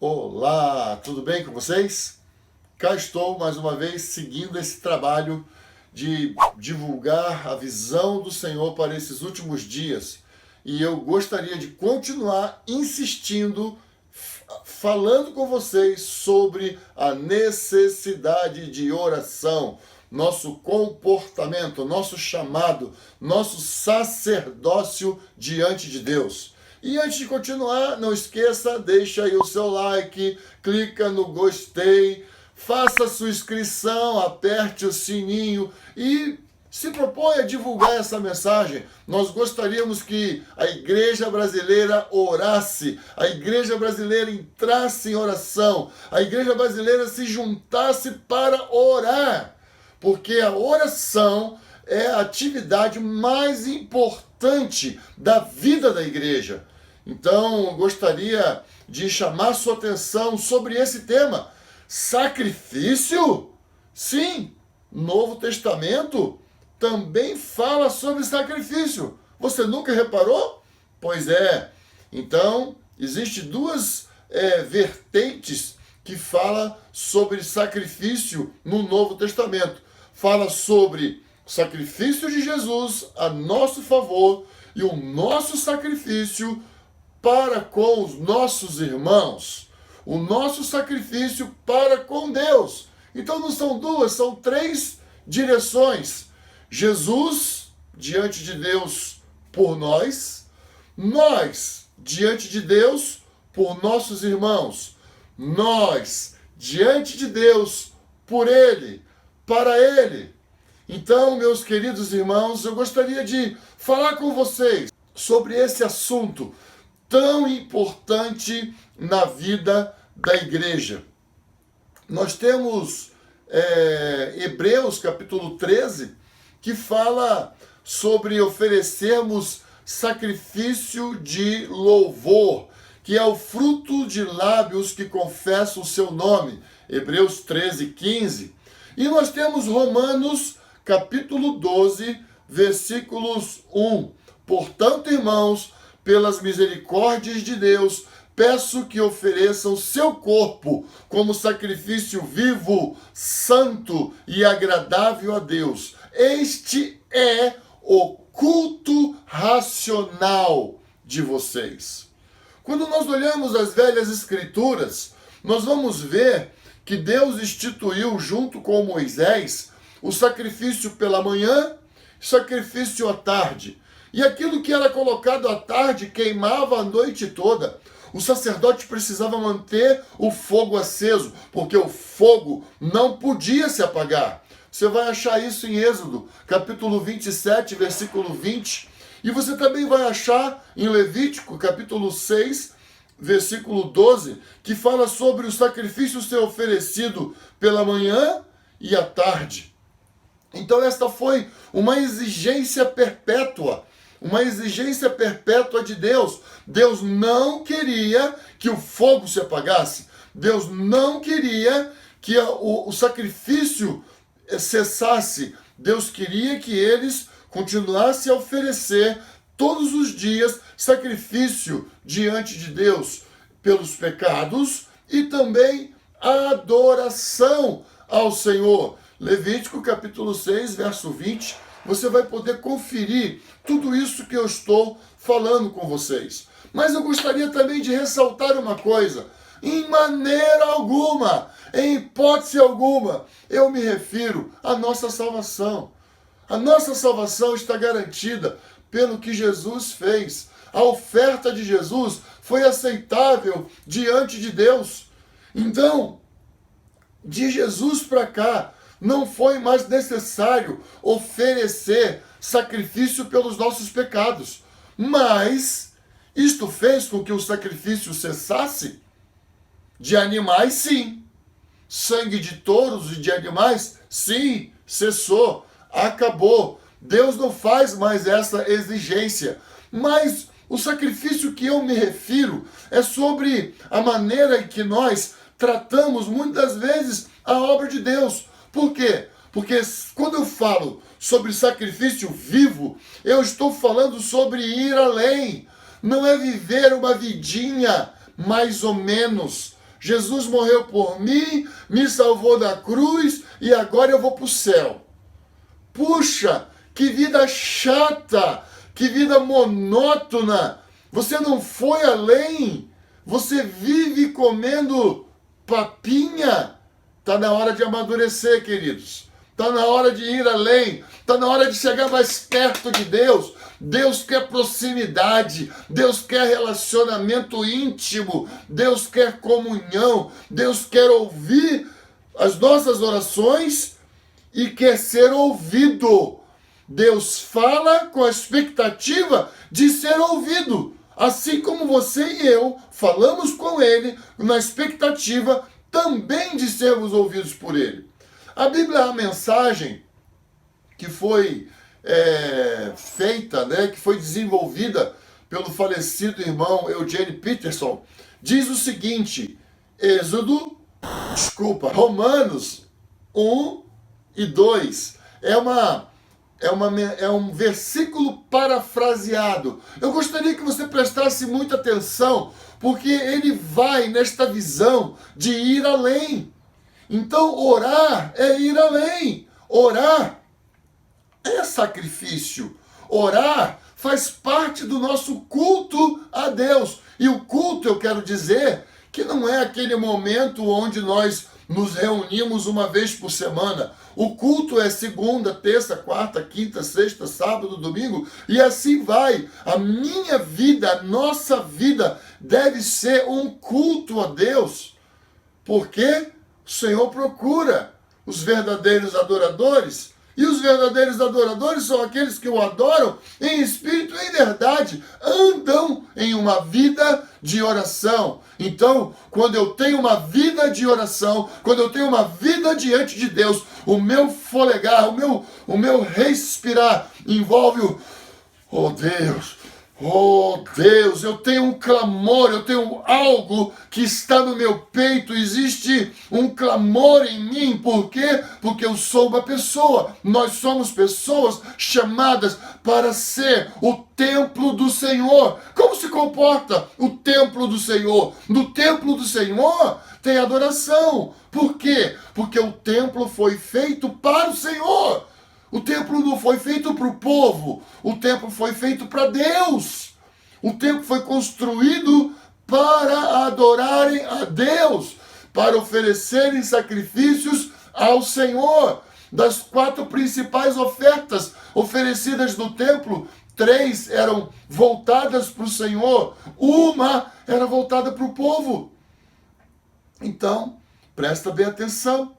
Olá, tudo bem com vocês? Cá estou mais uma vez seguindo esse trabalho de divulgar a visão do Senhor para esses últimos dias. E eu gostaria de continuar insistindo, falando com vocês sobre a necessidade de oração, nosso comportamento, nosso chamado, nosso sacerdócio diante de Deus. E antes de continuar, não esqueça, deixa aí o seu like, clica no gostei, faça a sua inscrição, aperte o sininho e se propõe a divulgar essa mensagem. Nós gostaríamos que a igreja brasileira orasse, a igreja brasileira entrasse em oração, a igreja brasileira se juntasse para orar, porque a oração é a atividade mais importante da vida da igreja. Então, gostaria de chamar sua atenção sobre esse tema. Sacrifício? Sim, Novo Testamento também fala sobre sacrifício. Você nunca reparou? Pois é. Então, existem duas vertentes que falam sobre sacrifício no Novo Testamento. Fala sobre o sacrifício de Jesus a nosso favor e o nosso sacrifício para com os nossos irmãos, o nosso sacrifício para com Deus. Então não são duas, são três direções. Jesus diante de Deus por nós diante de Deus por nossos irmãos, nós diante de Deus por Ele, para Ele. Então, meus queridos irmãos, eu gostaria de falar com vocês sobre esse assunto tão importante na vida da igreja. Nós temos Hebreus capítulo 13, que fala sobre oferecermos sacrifício de louvor, que é o fruto de lábios que confessam o seu nome. Hebreus 13, 15. E nós temos Romanos capítulo 12, versículos 1. Portanto, irmãos, pelas misericórdias de Deus, peço que ofereçam seu corpo como sacrifício vivo, santo e agradável a Deus. Este é o culto racional de vocês. Quando nós olhamos as velhas escrituras, nós vamos ver que Deus instituiu junto com Moisés o sacrifício pela manhã, sacrifício à tarde. E aquilo que era colocado à tarde queimava a noite toda. O sacerdote precisava manter o fogo aceso, porque o fogo não podia se apagar. Você vai achar isso em Êxodo, capítulo 27, versículo 20. E você também vai achar em Levítico, capítulo 6, versículo 12, que fala sobre o sacrifício ser oferecido pela manhã e à tarde. Então esta foi uma exigência perpétua. Uma exigência perpétua de Deus. Deus não queria que o fogo se apagasse. Deus não queria que o sacrifício cessasse. Deus queria que eles continuassem a oferecer todos os dias sacrifício diante de Deus pelos pecados e também a adoração ao Senhor. Levítico capítulo 6, verso 20. Você vai poder conferir tudo isso que eu estou falando com vocês. Mas eu gostaria também de ressaltar uma coisa. Em maneira alguma, em hipótese alguma, eu me refiro à nossa salvação. A nossa salvação está garantida pelo que Jesus fez. A oferta de Jesus foi aceitável diante de Deus. Então, de Jesus para cá, não foi mais necessário oferecer sacrifício pelos nossos pecados. Mas isto fez com que o sacrifício cessasse? De animais, sim. Sangue de touros e de animais, sim, cessou, acabou. Deus não faz mais essa exigência. Mas o sacrifício que eu me refiro é sobre a maneira em que nós tratamos muitas vezes a obra de Deus. Por quê? Porque quando eu falo sobre sacrifício vivo, eu estou falando sobre ir além. Não é viver uma vidinha mais ou menos. Jesus morreu por mim, me salvou da cruz e agora eu vou para o céu. Puxa, que vida chata, que vida monótona. Você não foi além. Você vive comendo papinha. Está na hora de amadurecer, queridos. Está na hora de ir além. Está na hora de chegar mais perto de Deus. Deus quer proximidade. Deus quer relacionamento íntimo. Deus quer comunhão. Deus quer ouvir as nossas orações e quer ser ouvido. Deus fala com a expectativa de ser ouvido. Assim como você e eu falamos com Ele na expectativa também de sermos ouvidos por Ele. A Bíblia é a mensagem que foi feita, que foi desenvolvida pelo falecido irmão Eugene Peterson, diz o seguinte, Romanos 1 e 2, é um versículo parafraseado. Eu gostaria que você prestasse muita atenção, porque ele vai nesta visão de ir além. Então, orar é ir além. Orar é sacrifício. Orar faz parte do nosso culto a Deus. E o culto, eu quero dizer, que não é aquele momento onde nós nos reunimos uma vez por semana. O culto é segunda, terça, quarta, quinta, sexta, sábado, domingo, e assim vai. A minha vida, a nossa vida deve ser um culto a Deus, porque o Senhor procura os verdadeiros adoradores, e os verdadeiros adoradores são aqueles que o adoram em espírito e em verdade, andam em uma vida de oração. Então, quando eu tenho uma vida de oração, quando eu tenho uma vida diante de Deus, o meu folegar, o meu respirar envolve oh Deus, eu tenho um clamor, eu tenho algo que está no meu peito, existe um clamor em mim, por quê? Porque eu sou uma pessoa, nós somos pessoas chamadas para ser o templo do Senhor. Como se comporta o templo do Senhor? No templo do Senhor tem adoração. Por quê? Porque o templo foi feito para o Senhor. O templo não foi feito para o povo, o templo foi feito para Deus. O templo foi construído para adorarem a Deus, para oferecerem sacrifícios ao Senhor. Das 4 principais ofertas oferecidas no templo, 3 eram voltadas para o Senhor, uma era voltada para o povo. Então, presta bem atenção.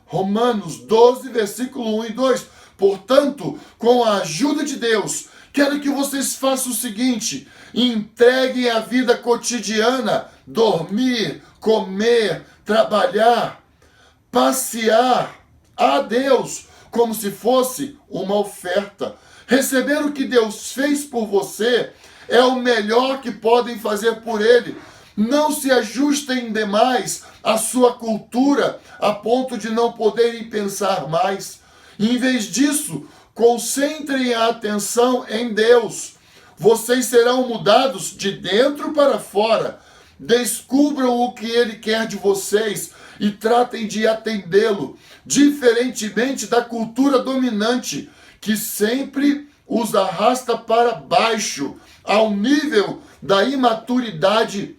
Romanos 12, versículo 1 e 2. Portanto, com a ajuda de Deus, quero que vocês façam o seguinte: entreguem a vida cotidiana, dormir, comer, trabalhar, passear a Deus, como se fosse uma oferta. Receber o que Deus fez por você é o melhor que podem fazer por Ele. Não se ajustem demais à sua cultura, a ponto de não poderem pensar mais. Em vez disso, concentrem a atenção em Deus. Vocês serão mudados de dentro para fora. Descubram o que Ele quer de vocês e tratem de atendê-lo, diferentemente da cultura dominante, que sempre os arrasta para baixo, ao nível da imaturidade.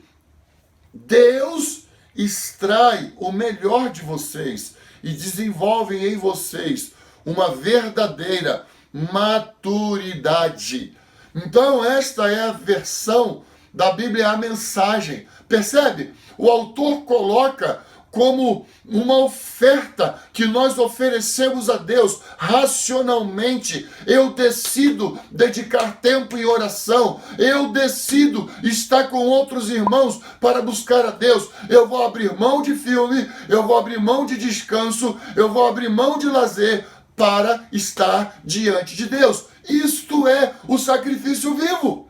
Deus extrai o melhor de vocês e desenvolve em vocês uma verdadeira maturidade. Então, esta é a versão da Bíblia, a mensagem. Percebe? O autor coloca como uma oferta que nós oferecemos a Deus racionalmente. Eu decido dedicar tempo em oração. Eu decido estar com outros irmãos para buscar a Deus. Eu vou abrir mão de filme, eu vou abrir mão de descanso, eu vou abrir mão de lazer para estar diante de Deus. Isto é o sacrifício vivo.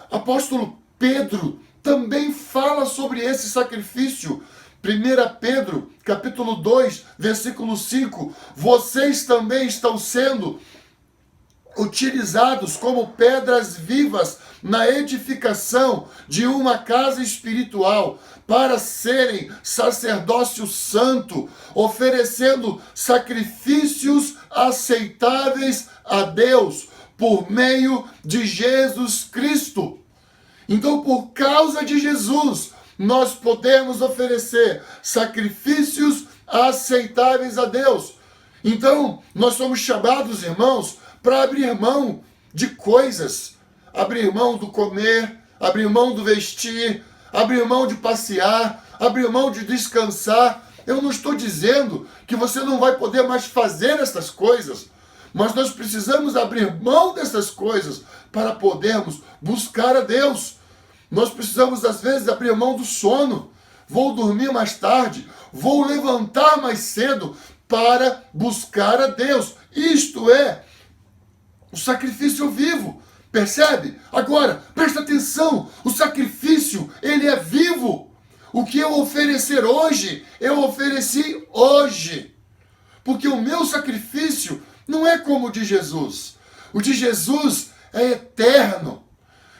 Apóstolo Pedro também fala sobre esse sacrifício. 1 Pedro, capítulo 2, versículo 5. Vocês também estão sendo utilizados como pedras vivas na edificação de uma casa espiritual, para serem sacerdócio santo, oferecendo sacrifícios aceitáveis a Deus por meio de Jesus Cristo. Então, por causa de Jesus, nós podemos oferecer sacrifícios aceitáveis a Deus. Então, nós somos chamados, irmãos, para abrir mão de coisas, abrir mão do comer, abrir mão do vestir, abrir mão de passear, abrir mão de descansar. Eu não estou dizendo que você não vai poder mais fazer essas coisas, mas nós precisamos abrir mão dessas coisas para podermos buscar a Deus. Nós precisamos, às vezes, abrir mão do sono. Vou dormir mais tarde, vou levantar mais cedo para buscar a Deus. Isto é o sacrifício vivo. Percebe? Agora, presta atenção, o sacrifício, ele é vivo. O que eu oferecer hoje, eu ofereci hoje. Porque o meu sacrifício não é como o de Jesus. O de Jesus é eterno.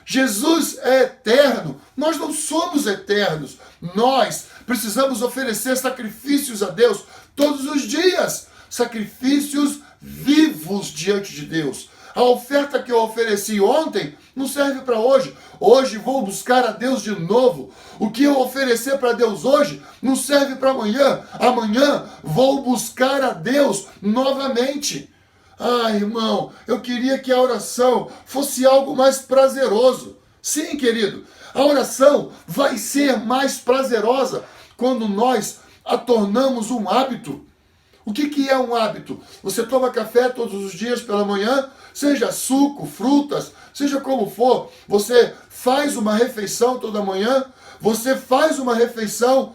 Jesus é eterno. Nós não somos eternos. Nós precisamos oferecer sacrifícios a Deus todos os dias. Sacrifícios vivos diante de Deus. A oferta que eu ofereci ontem não serve para hoje. Hoje vou buscar a Deus de novo. O que eu oferecer para Deus hoje não serve para amanhã. Amanhã vou buscar a Deus novamente. Ah, irmão, eu queria que a oração fosse algo mais prazeroso. Sim, querido, a oração vai ser mais prazerosa quando nós a tornamos um hábito. O que é um hábito? Você toma café todos os dias pela manhã, seja suco, frutas, seja como for. Você faz uma refeição toda manhã, você faz uma refeição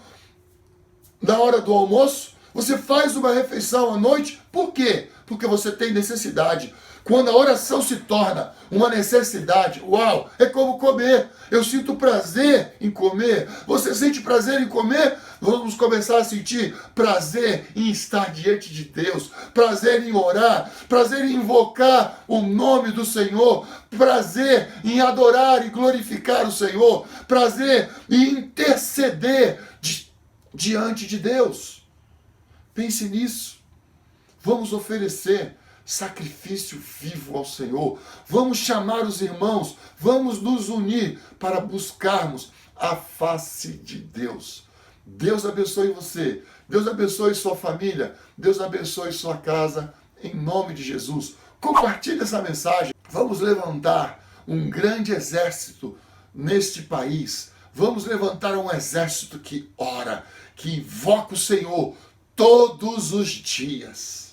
na hora do almoço, você faz uma refeição à noite. Por quê? Porque você tem necessidade. Quando a oração se torna uma necessidade, uau, é como comer. Eu sinto prazer em comer. Você sente prazer em comer? Vamos começar a sentir prazer em estar diante de Deus, prazer em orar, prazer em invocar o nome do Senhor, prazer em adorar e glorificar o Senhor, prazer em interceder diante de Deus. Pense nisso. Vamos oferecer sacrifício vivo ao Senhor. Vamos chamar os irmãos, vamos nos unir para buscarmos a face de Deus. Deus abençoe você, Deus abençoe sua família, Deus abençoe sua casa, em nome de Jesus. Compartilhe essa mensagem. Vamos levantar um grande exército neste país. Vamos levantar um exército que ora, que invoca o Senhor todos os dias.